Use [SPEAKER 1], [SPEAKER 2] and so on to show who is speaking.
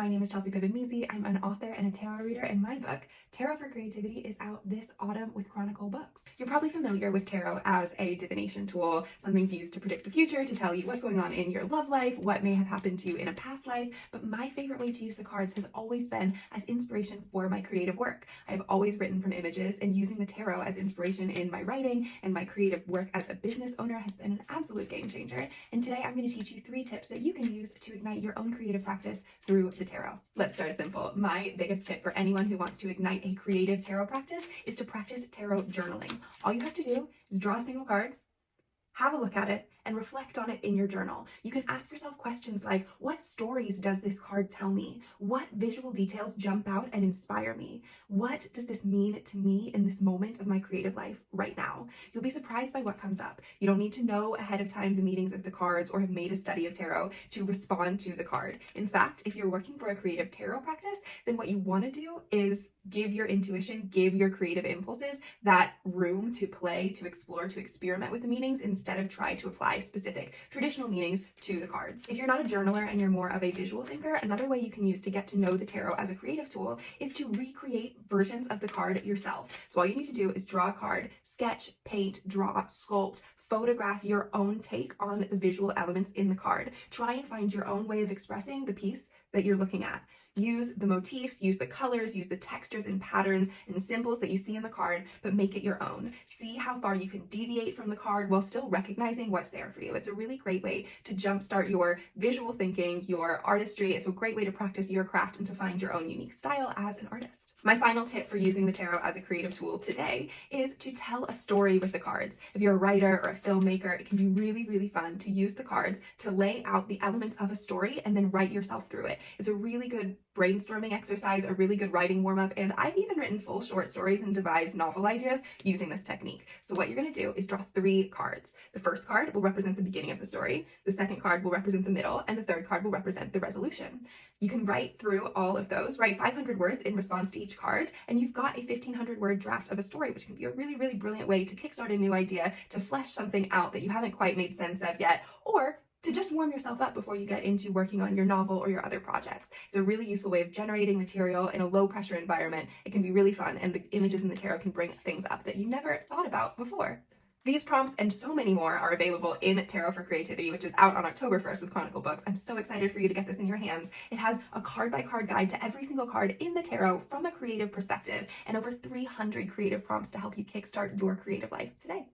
[SPEAKER 1] My name is Chelsey Pippin Mizzi. I'm an author and a tarot reader, and my book, Tarot for Creativity, is out this autumn with Chronicle books. You're probably familiar with tarot as a divination tool, something used to predict the future, to tell you what's going on in your love life, what may have happened to you in a past life, but my favorite way to use the cards has always been as inspiration for my creative work. I've always written from images, and using the tarot as inspiration in my writing and my creative work as a business owner has been an absolute game changer. And today I'm going to teach you 3 tips that you can use to ignite your own creative practice through the tarot. Let's start simple. My biggest tip for anyone who wants to ignite a creative tarot practice is to practice tarot journaling. All you have to do is draw a single card, have a look at it, and reflect on it in your journal. You can ask yourself questions like, what stories does this card tell me? What visual details jump out and inspire me? What does this mean to me in this moment of my creative life right now? You'll be surprised by what comes up. You don't need to know ahead of time the meanings of the cards or have made a study of tarot to respond to the card. In fact, if you're working for a creative tarot practice, then what you want to do is give your intuition, give your creative impulses that room to play, to explore, to experiment with the meanings instead of try to apply specific traditional meanings to the cards. If you're not a journaler and you're more of a visual thinker, another way you can use to get to know the tarot as a creative tool is to recreate versions of the card yourself. So all you need to do is draw a card, sketch, paint, draw, sculpt, photograph your own take on the visual elements in the card. Try and find your own way of expressing the piece that you're looking at. Use the motifs, use the colors, use the textures and patterns and symbols that you see in the card, but make it your own. See how far you can deviate from the card while still recognizing what's there for you. It's a really great way to jumpstart your visual thinking, your artistry. It's a great way to practice your craft and to find your own unique style as an artist. My final tip for using the tarot as a creative tool today is to tell a story with the cards. If you're a writer or a filmmaker, it can be really, really fun to use the cards to lay out the elements of a story and then write yourself through it. It's a really good brainstorming exercise, a really good writing warm-up, and I've even written full short stories and devised novel ideas using this technique. So what you're going to do is draw 3 cards. The first card will represent the beginning of the story, the second card will represent the middle, and the third card will represent the resolution. You can write through all of those, write 500 words in response to each card, and you've got a 1,500 word draft of a story, which can be a really, really brilliant way to kickstart a new idea, to flesh something out that you haven't quite made sense of yet, or to just warm yourself up before you get into working on your novel or your other projects. It's a really useful way of generating material in a low pressure environment. It can be really fun, and the images in the tarot can bring things up that you never thought about before. These prompts and so many more are available in Tarot for Creativity, which is out on October 1st with Chronicle books. I'm so excited for you to get this in your hands. It has a card-by-card guide to every single card in the tarot from a creative perspective, and over 300 creative prompts to help you kickstart your creative life today.